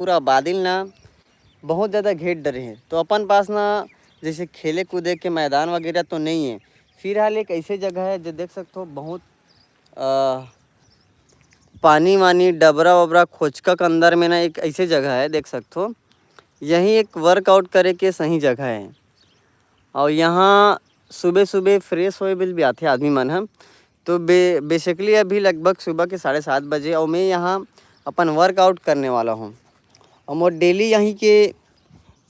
पूरा बादल ना बहुत ज़्यादा घेर डरे हैं। तो अपन पास ना जैसे खेले कूदे के मैदान वगैरह तो नहीं है। फिलहाल एक ऐसी जगह है जो देख सकते हो बहुत पानी वानी डबरा वबरा खोचका के अंदर में ना एक ऐसी जगह है देख सकते हो। यही एक वर्कआउट करे के सही जगह है और यहाँ सुबह सुबह फ्रेश होए बिल भी आते आदमी मन हम। तो बेसिकली अभी लगभग सुबह के 7:30 बजे और मैं यहाँ अपन वर्कआउट करने वाला हूँ और मैं डेली यहीं के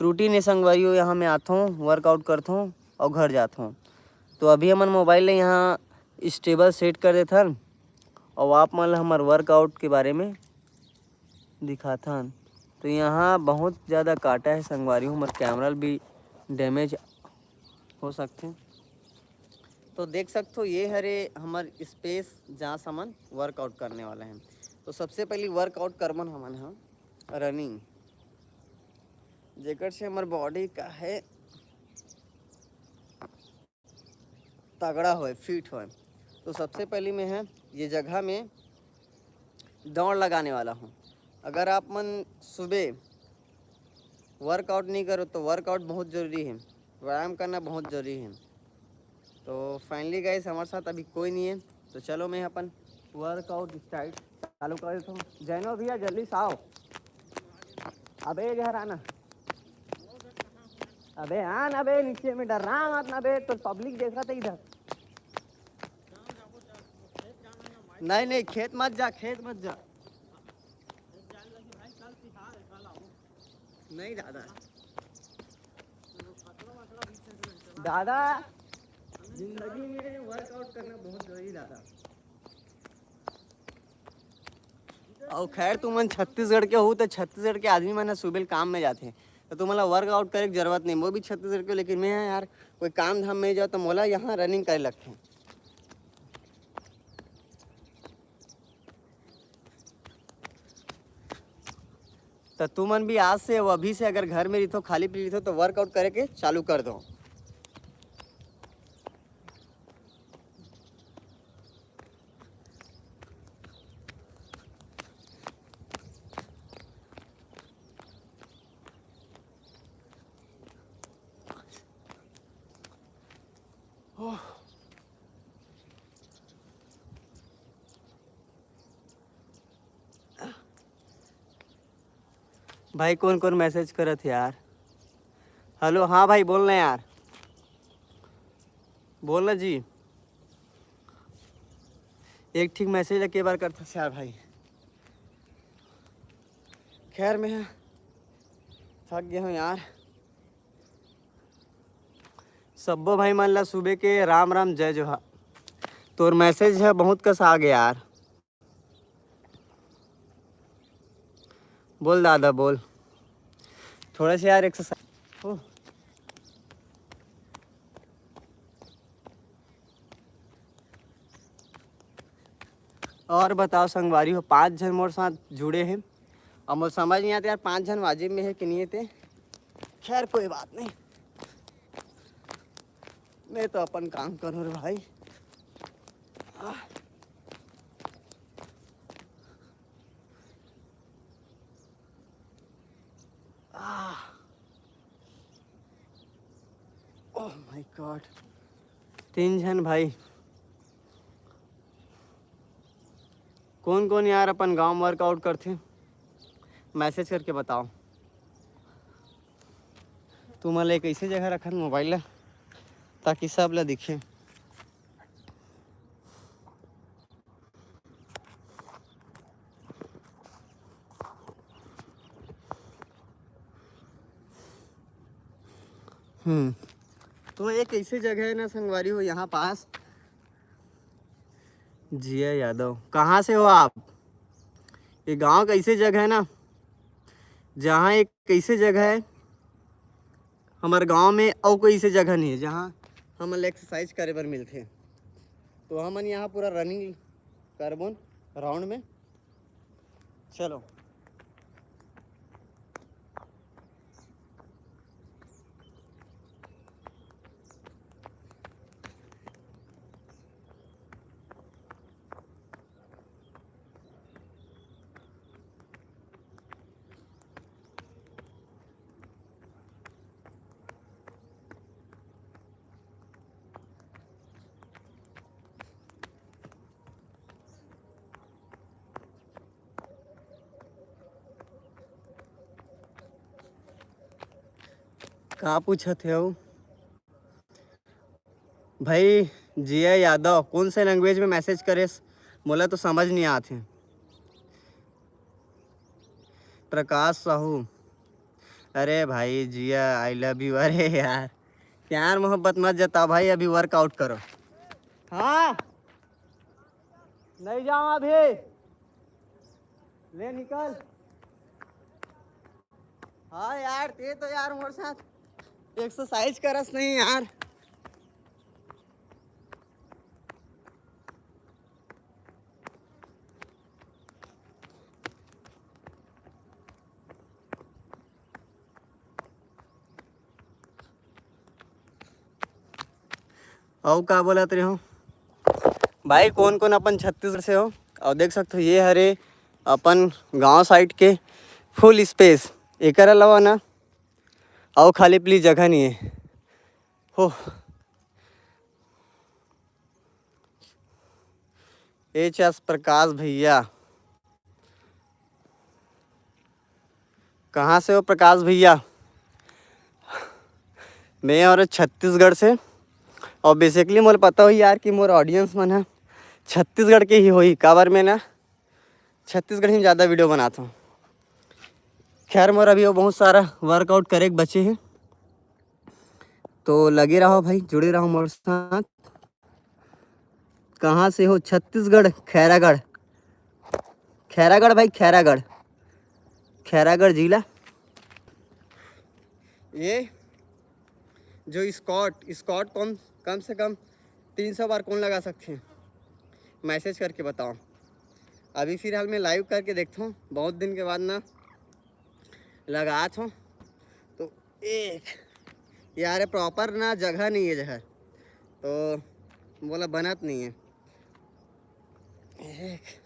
रूटीन है संगवारी। यहाँ मैं आता हूँ वर्कआउट करता हूँ और घर जाता हूँ। तो अभी हमन मोबाइल ले यहाँ स्टेबल सेट कर देता और आप मन हमारे वर्कआउट के बारे में दिखाता। तो यहाँ बहुत ज़्यादा काटा है संगवारी हूँ, हमारे कैमरा भी डैमेज हो सकते हैं। तो देख सकते हो ये हरे हमार स्पेस जहाँ सामान वर्कआउट करने वाला है। तो सबसे पहले वर्कआउट करबन हमन हाँ रनिंग, जेकर से हमार बॉडी का है तगड़ा होए फिट होए। तो सबसे पहले मैं है ये जगह में दौड़ लगाने वाला हूँ। अगर आप मन सुबह वर्कआउट नहीं करो तो वर्कआउट बहुत ज़रूरी है, व्यायाम करना बहुत ज़रूरी है। तो फाइनली गाइस हमारे साथ अभी कोई नहीं है, तो चलो मैं अपन वर्कआउट स्टार्ट चालू कर देता हूँ। जैनो भैया जल्दी से आओ। अबे इधर आना, अबे आना, अबे नीचे में डर रहा मत ना बे, तो पब्लिक देखा था इधर। नहीं नहीं खेत मत जा, खेत मत जा। नहीं दादा, दादा जिंदगी में वर्कआउट करना बहुत जरूरी दादा। और खैर तुम छत्तीसगढ़ के हो तो छत्तीसगढ़ के आदमी मैंने सुबह काम में जाते हैं तो तुम्हारा वर्कआउट करे की जरूरत नहीं। वो भी छत्तीसगढ़ के, लेकिन मैं यार कोई काम धाम में जाओ तो मोला यहाँ रनिंग करे लगते हैं। तो तुमन भी आज से अभी से अगर घर में रही खाली पी रही तो वर्कआउट करे के चालू कर दो। भाई कौन कौन मैसेज करत यार? हेलो हाँ भाई बोलना यार, बोलना जी। एक ठीक मैसेज के बार करता यार भाई। खैर मैं थक गया हूँ यार। सब्बो भाई मान ला सुबह के राम राम जय जोहार। तोर मैसेज है बहुत कस आ गया यार। बोल दादा बोल, थोड़ा सा यार एक्सरसाइज। और बताओ संगवारी हो, 5 जन मोर साथ जुड़े हैं और मुझे समझ नहीं आता यार 5 जन वाजिब में है कि नहीं थे। खैर कोई बात नहीं, मैं तो अपन काम करूँ रे भाई। ओह माय गॉड, 3 जन भाई। कौन कौन यार अपन गांव में वर्कआउट करते मैसेज करके बताओ। तुम्हारे एक ऐसी जगह रखा मोबाइल ताकि सब ला दिखे। तो एक ऐसी जगह है ना संगवारी हो यहाँ पास। जिया यादव, कहाँ से हो आप? ये गांव कैसे जगह है ना जहाँ एक कैसे जगह है हमारे गांव में और कोई ऐसी जगह नहीं है जहाँ हम एक्सरसाइज करे बर मिलते। तो हमन यहाँ पूरा रनिंग करबन राउंड में। चलो कहाँ पूछा थे वो भाई? जिया यादव कौन से लैंग्वेज में मैसेज करे बोला तो समझ नहीं आते। प्रकाश साहू, अरे भाई जिया आई लव यू। अरे यार प्यार मोहब्बत मत जता भाई, अभी वर्कआउट करो। हाँ नहीं जाओ अभी, ले निकल। हाँ यार ते तो यार मोर साथ एक्सरसाइज करस नहीं यार। और क्या बोला तेरे हो भाई? कौन कौन अपन छत्तीसगढ़ से हो? और देख सकते हो ये हरे अपन गांव साइड के फुल स्पेस, एक अलावा ना और खाली पीली जगह नहीं है हो। एच प्रकाश भैया, कहाँ से हो प्रकाश भैया? मैं और छत्तीसगढ़ से, और बेसिकली मुझे पता हो यार कि मोर ऑडियंस मन है छत्तीसगढ़ के ही होई, काबर में ना छत्तीसगढ़ में ज़्यादा वीडियो बनाता हूँ। खैर मोर अभी वो बहुत सारा वर्कआउट करे के बचे हैं, तो लगे रहो भाई, जुड़े रहो मोर साथ। कहाँ से हो? छत्तीसगढ़, खैरागढ़। खैरागढ़ भाई, खैरागढ़, खैरागढ़ जिला। ये जो स्कॉट कम से कम 300 बार कौन लगा सकते हैं? मैसेज करके बताओ। अभी फिलहाल मैं लाइव करके देखता हूँ, बहुत दिन के बाद ना लगा था। तो एक यार प्रॉपर ना जगह नहीं है, जगह तो बोला बनत नहीं है। एक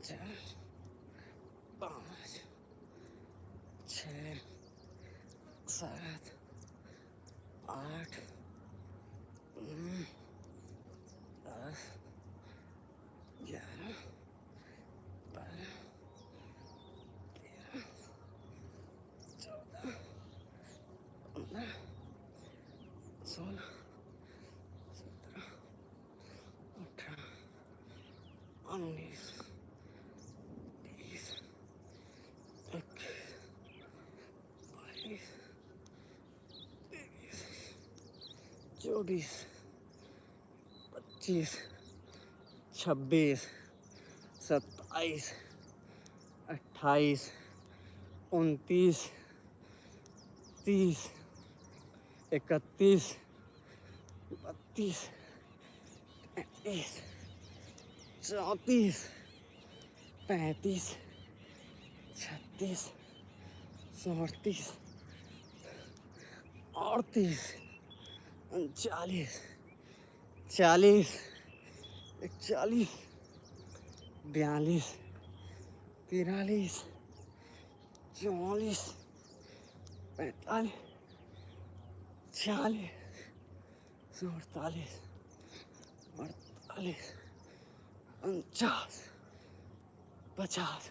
4 5 6 7 8 9 10 11 12 13 14 15 16 17 18 19 20 21 22 23 24 25 26 27 28 29 30 31 32 33 34 35 36 37 38 39 40 41 42 43 44 45 46 47 48 49 50।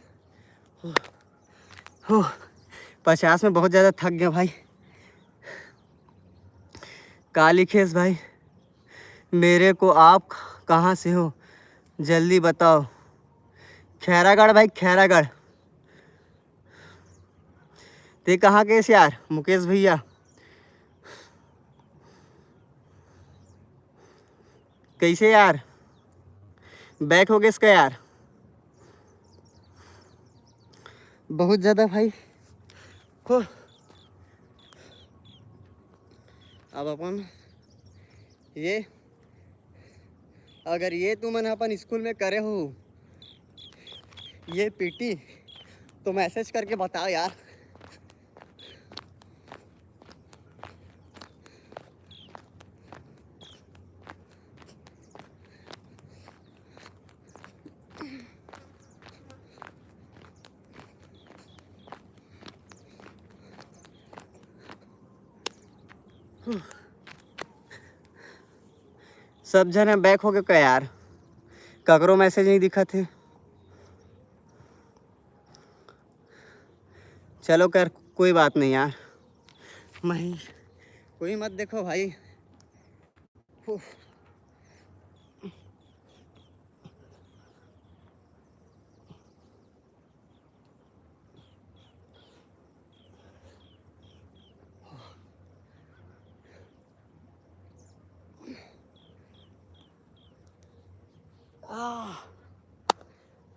50 में बहुत ज़्यादा थक गया भाई। काली खेस भाई, मेरे को आप कहाँ से हो जल्दी बताओ। खैरागढ़ भाई, खैरागढ़। ते कहाँ के यार मुकेश भैया? कैसे यार बैक हो गए इसका यार? बहुत ज़्यादा भाई हो। अब अपन ये अगर ये तुम अपन स्कूल में करे हो ये पीटी, तो मैसेज करके बताओ यार। सब जने बैक हो गए क्या यार? ककरो मैसेज नहीं दिखा थे। चलो कर, कोई बात नहीं यार। मैं कोई मत देखो भाई। उफ।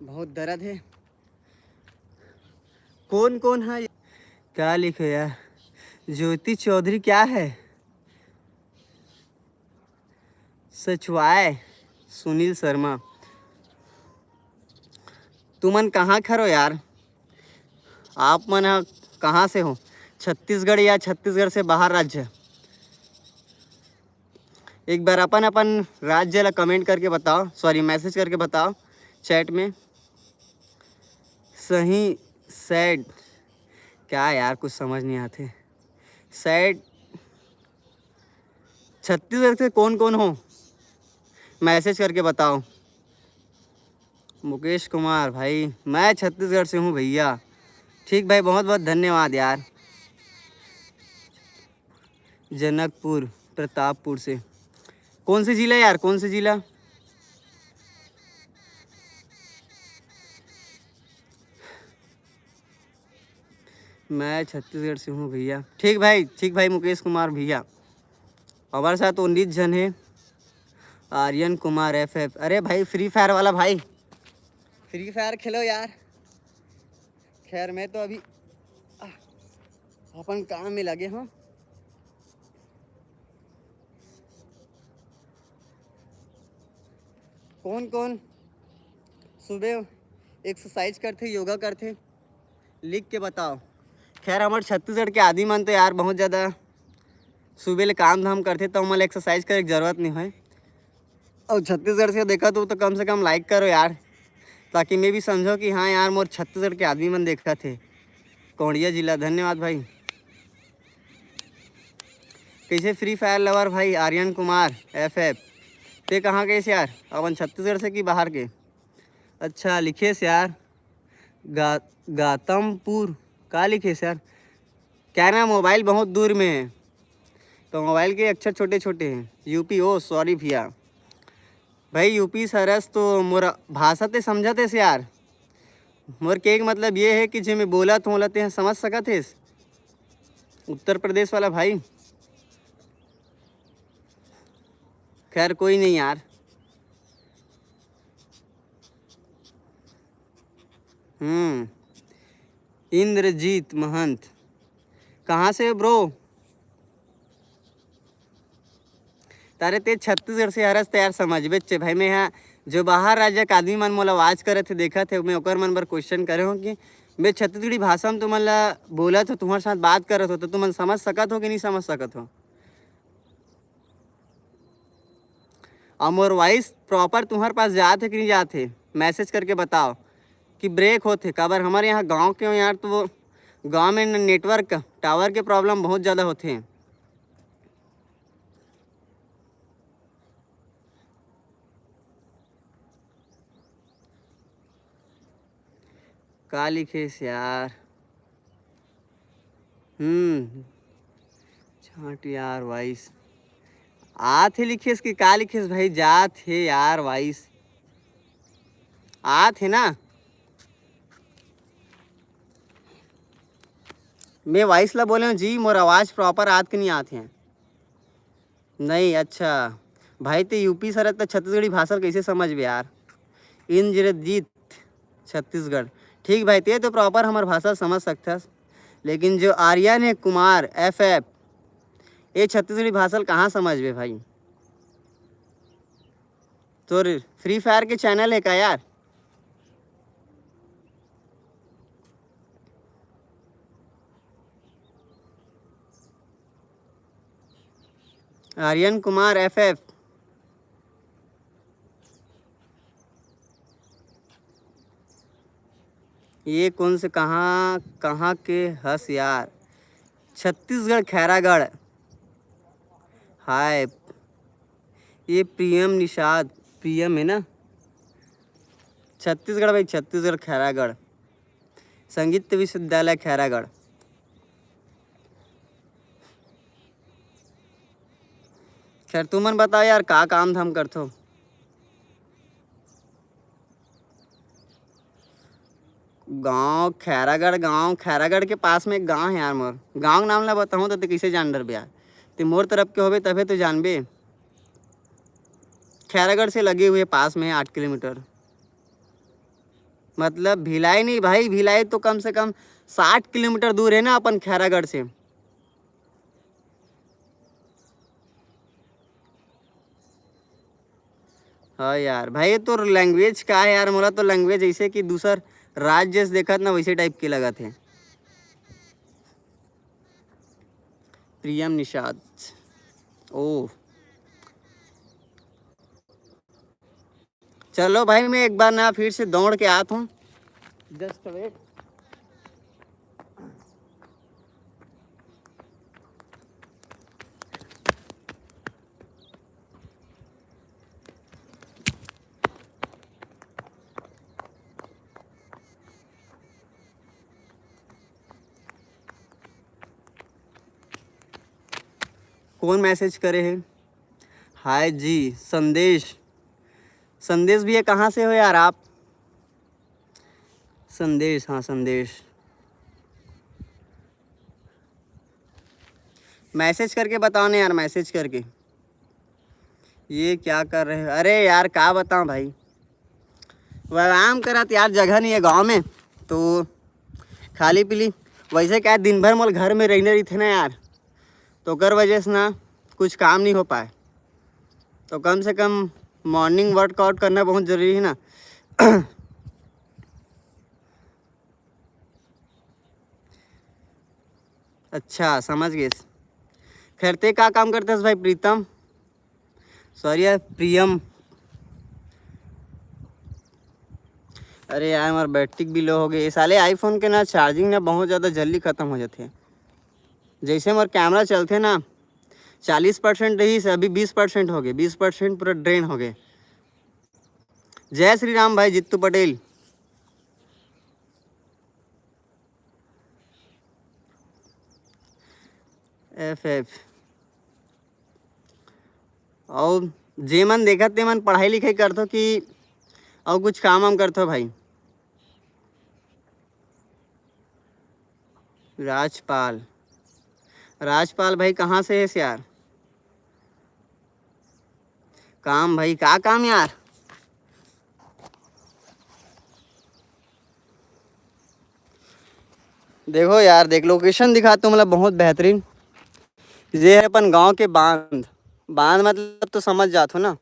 बहुत दर्द है। कौन कौन है? क्या लिखो यार? ज्योति चौधरी क्या है? सचवाय सुनील शर्मा। तुमन कहाँ खरो यार? आप मन कहाँ से हो? छत्तीसगढ़ या छत्तीसगढ़ से बाहर राज्य? एक बार अपन अपन राज्य ला कमेंट करके बताओ, सॉरी मैसेज करके बताओ चैट में। सही सैड क्या यार, कुछ समझ नहीं आते। सैड छत्तीसगढ़ से कौन कौन हो? मैसेज करके बताओ। मुकेश कुमार भाई, मैं छत्तीसगढ़ से हूँ भैया। ठीक भाई, बहुत बहुत धन्यवाद यार। जनकपुर प्रतापपुर से। कौन सी जिला यार, कौन सी जिला? मैं छत्तीसगढ़ से हूँ भैया। ठीक भाई, ठीक भाई मुकेश कुमार भैया। हमारे साथ 19 जन है। आर्यन कुमार FF। अरे भाई फ्री फायर वाला भाई, फ्री फायर खेलो यार। खैर मैं तो अभी अपन काम में लगे हूँ। कौन कौन सुबह एक्सरसाइज करते, योगा करते, लिख के बताओ। खैर हमारे छत्तीसगढ़ के आदमी मन तो यार बहुत ज़्यादा सुबह ले काम धाम करते, तो हमारे एक्सरसाइज करे की ज़रूरत नहीं है। और छत्तीसगढ़ से देखा तो कम से कम लाइक करो यार, ताकि मैं भी समझो कि हाँ यार मोर छत्तीसगढ़ के आदमी मन देखा थे। कोंडिया जिला, धन्यवाद भाई। कैसे फ्री फायर लवर भाई आर्यन कुमार FF। ते कहाँ गए यार? अपन छत्तीसगढ़ से कि बाहर के? अच्छा लिखेस यार। गौतमपुर का लिखेस यार? क्या ना, मोबाइल बहुत दूर में है तो मोबाइल के अक्षर छोटे छोटे हैं। यूपी, ओ सॉरी भैया। भाई यूपी सरस तो मोर भाषा ते समझते से यार। मोर के मतलब ये है कि जो मैं बोला तो बोलते हैं समझ सका थे। उत्तर प्रदेश वाला भाई। खैर कोई नहीं यार। इंद्रजीत महंत कहाँ से ब्रो? तारे ते छत्तीसगढ़ से हरस तैयार समझ बेचे भाई। मैं यहाँ जो बाहर राज्य के आदमी मन मोला आवाज करे थे, देखा थे, मैं ओकर मन बर क्वेश्चन करे हो कि मैं छत्तीसगढ़ी भाषा में तुमन ला बोला तो तुम्हारे साथ बात करत हो, तो तुमन समझ सकत हो कि नहीं समझ सकत हो? और मोर वॉइस प्रॉपर तुम्हारे पास जाते कि नहीं जाते? मैसेज करके बताओ। कि ब्रेक होते काबर? हमारे यहाँ गांव के हो यार, तो वो गांव में नेटवर्क टावर के प्रॉब्लम बहुत ज़्यादा होते हैं। का लिखेस यार? छाट यार वाइस आथे लिखेस कि का लिखेस भाई? जात है यार वाइस आत है ना? मैं वाइस ला बोले हूँ जी, मोर आवाज़ प्रॉपर आत के नहीं आते हैं। नहीं अच्छा भाई, तो यूपी सर तो छत्तीसगढ़ी भाषा कैसे समझ बे यार? इंद्रजीत छत्तीसगढ़। ठीक भाई, ते तो प्रॉपर हमार भाषा समझ सकता। लेकिन जो आर्यन है कुमार FF, ये छत्तीसगढ़ी भाषा कहाँ समझ बे भाई? तो फ्री फायर के चैनल है क्या यार? आर्यन कुमार FF। ये कौन से कहाँ कहाँ के हस यार? छत्तीसगढ़ खैरागढ़। हाय, ये प्रियम निषाद, प्रियम है ना? छत्तीसगढ़ भाई, छत्तीसगढ़ खैरागढ़। संगीत विश्वविद्यालय खैरागढ़। खैर तू मन बता यार, का काम धाम करथो? गांव खैरागढ़ के पास में एक गांव है यार मोर। गांव नाम ला बताऊँ तो कैसे जान डर बे? ते मोर तरफ के होबे तभे तो जानबे। खैरागढ़ से लगे हुए पास में है 8 किलोमीटर। मतलब भिलाई नहीं भाई, भिलाई तो कम से कम 60 किलोमीटर दूर है ना अपन खैरागढ़ से। हाँ यार भाई, तो लैंग्वेज का है यार, मोला तो लैंग्वेज ऐसे कि दूसर राज्य जैसे देखत ना वैसे टाइप के लगा थे। प्रियम निषाद। ओ चलो भाई, मैं एक बार ना फिर से दौड़ के आता हूँ। Just wait. कौन मैसेज करे है? हाय जी संदेश। संदेश भैया कहाँ से हो यार आप? संदेश, हाँ संदेश। मैसेज करके बताओ ना यार, मैसेज करके। ये क्या कर रहे हो? अरे यार क्या बताऊँ भाई, व्यायाम करा तो यार जगह नहीं है गांव में, तो खाली पीली वैसे क्या दिन भर मोल घर में रहने रही थे ना यार, तो कर वजह से ना कुछ काम नहीं हो पाए। तो कम से कम मॉर्निंग वर्कआउट करना बहुत ज़रूरी है ना। अच्छा समझ गए। खैर ते का काम करते भाई? प्रीतम, सॉरी यार प्रियम। अरे यार हमारा बैटरी भी लो हो गई साले आईफोन के ना, चार्जिंग ना बहुत ज़्यादा जल्दी ख़त्म हो जाते हैं। जैसे हमारे कैमरा चलते ना 40% रही से अभी 20% हो गए, 20% पूरा ड्रेन हो गए। जय श्री राम भाई जित्तू पटेल। FF और जे मन देखा ते मन पढ़ाई लिखाई करथो कि और कुछ काम वाम करथो भाई? राजपाल। राजपाल भाई कहाँ से है यार? काम भाई, क्या काम यार? देखो यार, देख लोकेशन दिखाता हूँ, मतलब बहुत बेहतरीन। ये है अपन गांव के बांध। बांध मतलब तो समझ जाते हो ना,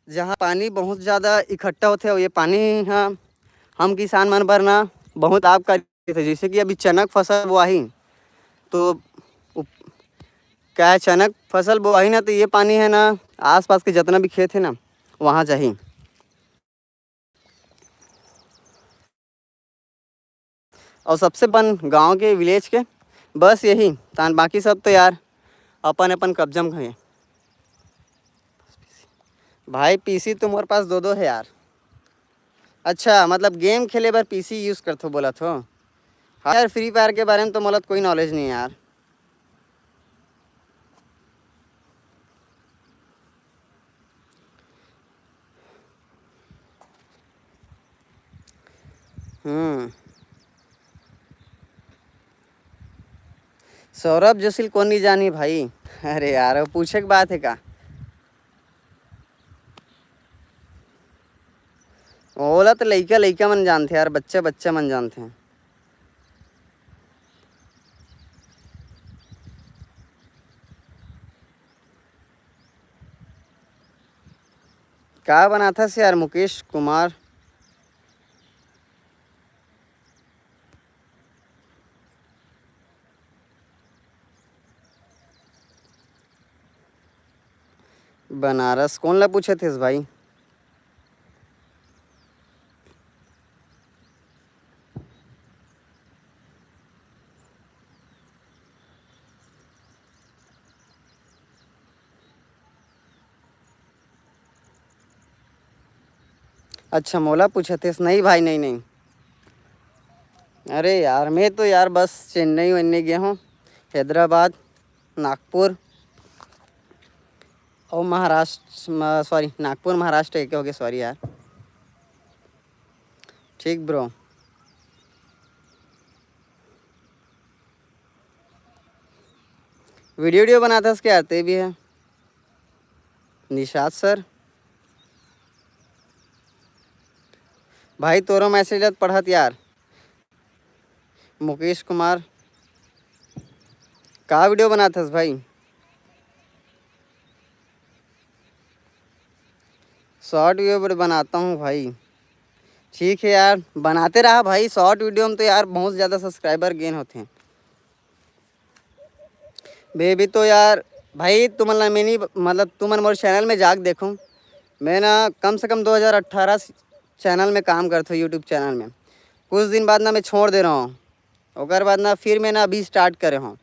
जहाँ पानी बहुत ज़्यादा इकट्ठा होते है। ये पानी हाँ हम किसान मन पर ना बहुत आपकारी थे। जैसे कि अभी चनक फसल बोआही, तो क्या है, चनक फसल बोआही ना, तो ये पानी है ना आसपास के जितना भी खेत है ना वहाँ चाहिए। और सबसे अपन गांव के विलेज के बस यही तान, बाकी सब तो यार अपन अपन कब्जा में है। भाई पीसी तुम्हारे पास दो दो है यार? अच्छा मतलब गेम खेले बार पीसी यूज़ करते बोला तो? हाँ यार, फ्री फायर के बारे में तो मतलब कोई नॉलेज नहीं है यार। सौरभ जोशील कौन नहीं जानी भाई? अरे यार वो पूछे की बात है का? ओला तो लइका लइका मन जानते यार, बच्चे बच्चे मन जानते हैं। क्या बना था से यार? मुकेश कुमार। बनारस कौन ला पूछे थे भाई? अच्छा मोला पूछे थे? नहीं भाई, नहीं नहीं। अरे यार मैं तो यार बस चेन्नई वेन्नई गया हूँ, हैदराबाद, नागपुर, और महाराष्ट्र, सॉरी नागपुर महाराष्ट्र एक हो गया, सॉरी यार। ठीक ब्रो। वीडियो बनाता उसके आते भी है। निशात सर भाई तोरो मैसेज पढ़त यार। मुकेश कुमार का वीडियो बनाता भाई? शॉर्ट वीडियो बनाता हूँ भाई। ठीक है यार, बनाते रहा भाई। शॉर्ट वीडियो में तो यार बहुत ज़्यादा सब्सक्राइबर गेन होते हैं बेबी। तो यार भाई तुमने मैंने मतलब तुमने मोर चैनल में जाके देखो। मैं ना कम से कम 2018 चैनल में काम करता हूँ, यूट्यूब चैनल में। कुछ दिन बाद ना मैं छोड़ दे रहा हूँ, उसके बाद ना फिर मैं ना अभी स्टार्ट करे हूँ।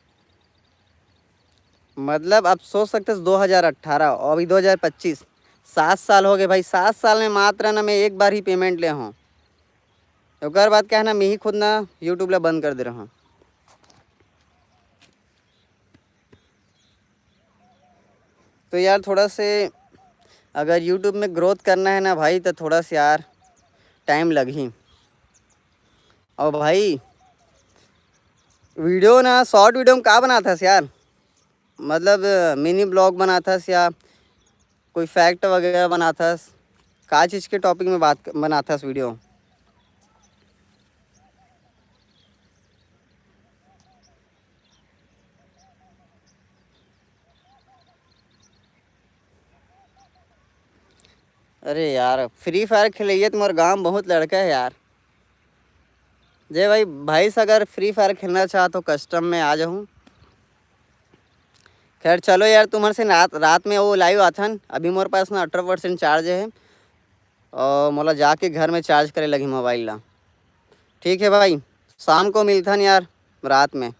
मतलब आप सोच सकते हो 2018 और अभी 2025, 7 साल हो गए भाई। 7 साल में मात्र ना मैं एक बार ही पेमेंट ले हूँ। उसके बाद क्या है ना, मैं ही खुद ना यूट्यूब ला बंद कर दे रहा हूँ। तो यार थोड़ा से अगर यूट्यूब में ग्रोथ करना है ना भाई, तो थोड़ा सा यार टाइम लग ही। और भाई वीडियो ना शॉर्ट वीडियो में क्या बनाता है यार? मतलब मिनी ब्लॉग बनाता है या कोई फैक्ट वगैरह बनाता है? क्या चीज़ के टॉपिक में बात बनाता है वीडियो? अरे यार फ्री फायर खेलिए, तुम्हारे गाँव में बहुत लड़का है यार। जय भाई, भाई से अगर फ्री फायर खेलना चाह तो कस्टम में आ जाऊँ। खैर चलो यार, तुम्हारे से रात रात में वो लाइव आता न। अभी मेरे पास ना 18% चार्ज है और मोला जाके घर में चार्ज करे लगी मोबाइल ला। ठीक है भाई, शाम को मिलता न यार, रात में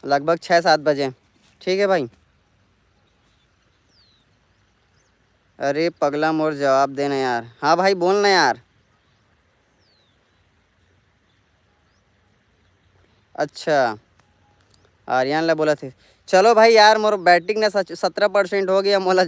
लगभग 6-7 बजे। ठीक है भाई। अरे पगला मोर जवाब देना यार। हाँ भाई बोलना यार। अच्छा आर्यन ला बोला थे। चलो भाई यार, मोर बैटिंग ना 17% हो गया मोला।